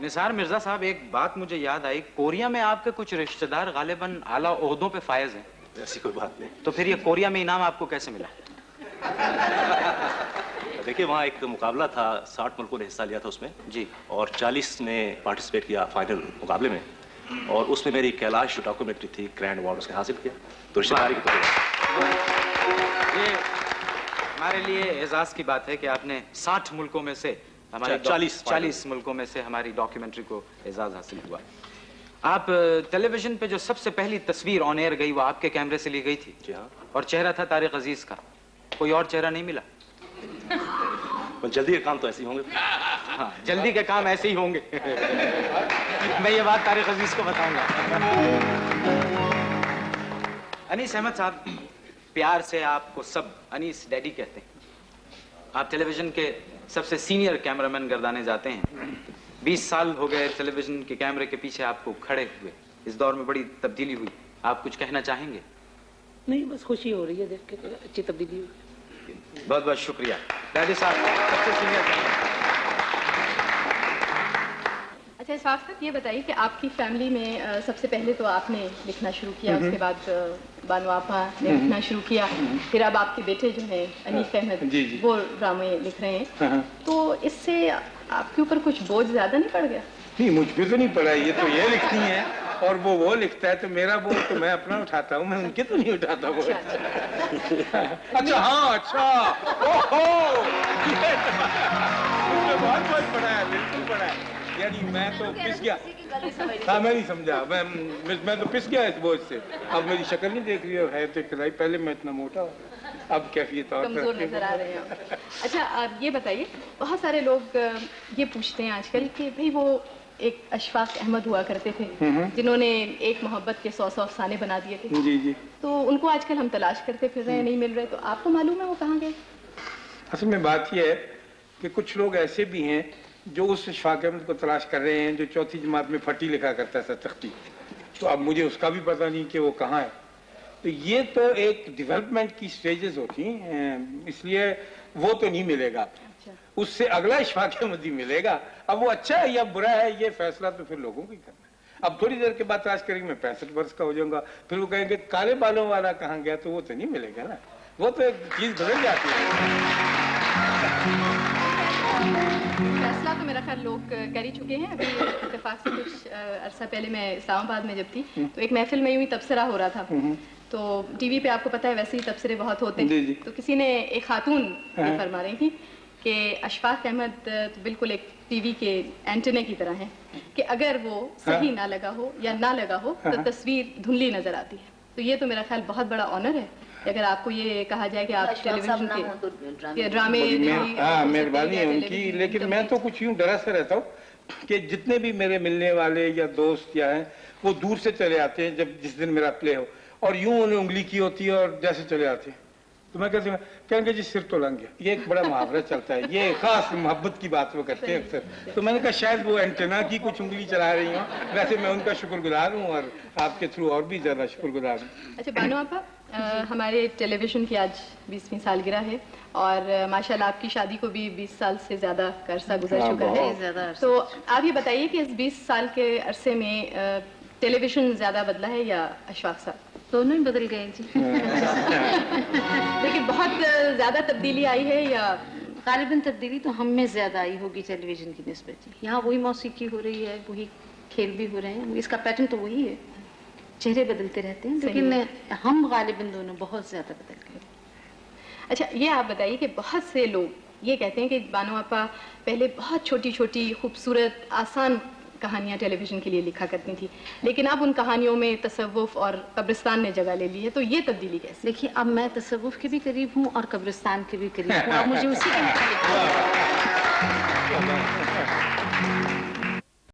निसार मिर्जा साहब, एक बात मुझे याद आई, कोरिया में आपके कुछ रिश्तेदार गालिबन आला ओहदों पे फायज हैं। ऐसी कोई बात नहीं। तो फिर ये कोरिया में इनाम आपको कैसे मिला? देखिए, वहाँ एक मुकाबला था, 60 मुल्कों ने हिस्सा लिया था उसमें जी, और 40 ने पार्टिसिपेट किया फाइनल मुकाबले में, और उसमें मेरी कैलाश जो डॉक्यूमेंट्री थी, ग्रैंड अवार्ड उसने हासिल किया। तो रिश्तेदारी की ये हमारे लिए एजाज की बात है कि आपने 60 मुल्कों में से हमारे 40 मुल्कों में से हमारी डॉक्यूमेंट्री को एजाज हासिल हुआ। आप टेलीविजन पे जो सबसे पहली तस्वीर ऑन एयर गई वो आपके कैमरे से ली गई थी? जी हाँ। और चेहरा था तारिक अजीज का, कोई और चेहरा नहीं मिला? जल्दी के काम तो ऐसे ही होंगे। हाँ, जल्दी के काम ऐसे ही होंगे। मैं ये बात तारिक अजीज को बताऊंगा। अनीस अहमद साहब, प्यार से आपको सब अनीस डैडी कहते हैं। आप टेलीविजन के सबसे सीनियर कैमरामैन गर्दाने जाते हैं। 20 साल हो गए टेलीविजन के कैमरे के पीछे आपको खड़े हुए। इस दौर में बड़ी तब्दीली हुई, आप कुछ कहना चाहेंगे? नहीं, बस खुशी हो रही है देख के, अच्छी तब्दीली हुई। बहुत बहुत शुक्रिया डैडी साहब, सबसे सीनियर। अच्छा इशफाक साहब, ये बताइए कि आपकी फैमिली में सबसे पहले तो आपने लिखना शुरू किया, उसके बाद बानो आपा ने लिखना शुरू किया, फिर अब आपके बेटे जो हैं अनीस अहमद वो ड्रामे लिख रहे हैं, तो इससे आपके ऊपर कुछ बोझ ज्यादा नहीं पड़ गया? नहीं, मुझ पे तो नहीं पड़ा, ये तो ये लिखती है और वो लिखता है, तो मेरा बोझ तो मैं अपना उठाता हूँ, मैं उनके तो नहीं उठाता वो। अच्छा हाँ, अच्छा, ओहो, बहुत बहुत बड़ा है, बिल्कुल बड़ा है। यानी मैं तो पिस गया। हाँ, मैं नहीं समझा, मैं तो पिस गया इस बोझ से। अब मेरी शक्ल नहीं देख रही है तो खिलाई, पहले मैं इतना मोटा हूँ, अब कैफियत और कमजोर नजर आ रहे हैं। अच्छा आप ये बताइए, बहुत सारे लोग ये पूछते हैं आजकल कि भाई वो एक अशफाक अहमद हुआ करते थे जिन्होंने एक मोहब्बत के 100 अफसाने बना दिए थे। जी जी। तो उनको आजकल हम तलाश करते फिर रहे हैं, नहीं मिल रहे, तो आपको मालूम है वो कहाँ गए? असल में बात यह है कि कुछ लोग ऐसे भी हैं जो उस अशफाक अहमद को तलाश कर रहे हैं जो चौथी जमात में फटी लिखा करता था, तख्ती। तो अब मुझे उसका भी पता नहीं कि वो कहाँ है। तो ये तो एक डेवलपमेंट की स्टेजेस होती हैं, इसलिए वो तो नहीं मिलेगा। उससे अगला अशफाक अहमद ही मिलेगा। अब वो अच्छा है या बुरा है ये फैसला तो फिर लोगों को ही करना है। अब थोड़ी देर के बाद तलाश करेंगे, मैं 65 वर्ष का हो जाऊंगा, फिर वो कहेंगे काले बालों वाला कहाँ गया, तो वो तो नहीं मिलेगा ना, वो तो एक चीज बदल जाती है। फैसला तो मेरा ख्याल लोग कर ही चुके हैं। अभी इत्तेफाक से कुछ अरसा पहले मैं इस्लामाबाद में जब थी तो एक महफिल में यूं ही तबसरा हो रहा था, तो टीवी पे आपको पता है वैसे ही तबसरे बहुत होते हैं, तो किसी ने, एक खातून फरमा रही थी कि अशफाक अहमद तो बिल्कुल एक टीवी के एंटेने की तरह है कि अगर वो सही ना लगा हो या ना लगा हो तो तस्वीर धुंधली नजर आती है। तो ये तो मेरा ख्याल बहुत बड़ा ऑनर है अगर आपको ये कहा जाए कि आप टेलीविजन के ड्रामे। हाँ, मेहरबानी है उनकी, लेकिन मैं तो कुछ यूं डरा सा रहता हूँ कि जितने भी मेरे मिलने वाले या दोस्त या हैं वो दूर से चले आते हैं जब जिस दिन मेरा प्ले हो, और यूं उन्हें उंगली की होती है और जैसे चले आते हैं, तो मैं कहती हूँ, कहेंगे जी सिर तो लग गया। ये एक बड़ा मुहावरा चलता है, ये खास मोहब्बत की बात वो करते हैं अक्सर। तो मैंने कहा शायद वो एंटेना की कुछ उंगली चला रही हूँ, वैसे मैं उनका शुक्रगुजार हूँ और आपके थ्रू और भी ज्यादा शुक्रगुजार हूँ। अच्छा बानो आपा, हमारे टेलीविजन की आज 20वीं सालगिरह है और माशाल्लाह आपकी शादी को भी 20 साल से ज्यादा का अरसा गुजर चुका है, तो आप ये बताइए कि इस 20 साल के अरसे में टेलीविजन ज्यादा बदला है या अशफाक साहब? दोनों ही बदल गए जी। लेकिन बहुत ज्यादा तब्दीली आई है या? गालिबन तब्दीली तो हम में ज्यादा आई होगी टेलीविजन की निस्बत जी। यहाँ वही मौसीकी हो रही है, वही खेल भी हो रहे हैं, इसका पैटर्न तो वही है, चेहरे बदलते रहते हैं, लेकिन हम गालिबन दोनों बहुत ज्यादा बदल गए। अच्छा ये आप बताइए कि बहुत से लोग ये कहते हैं कि बानो आपा पहले बहुत छोटी छोटी खूबसूरत आसान कहानियां टेलीविजन के लिए लिखा करती थी, लेकिन अब उन कहानियों में तसव्वुफ और कब्रिस्तान ने जगह ले ली है, तो ये तब्दीली कैसे? देखिए, अब मैं तसव्वुफ के भी करीब हूँ और कब्रिस्तान के भी करीब हूँ, अब मुझे उसी के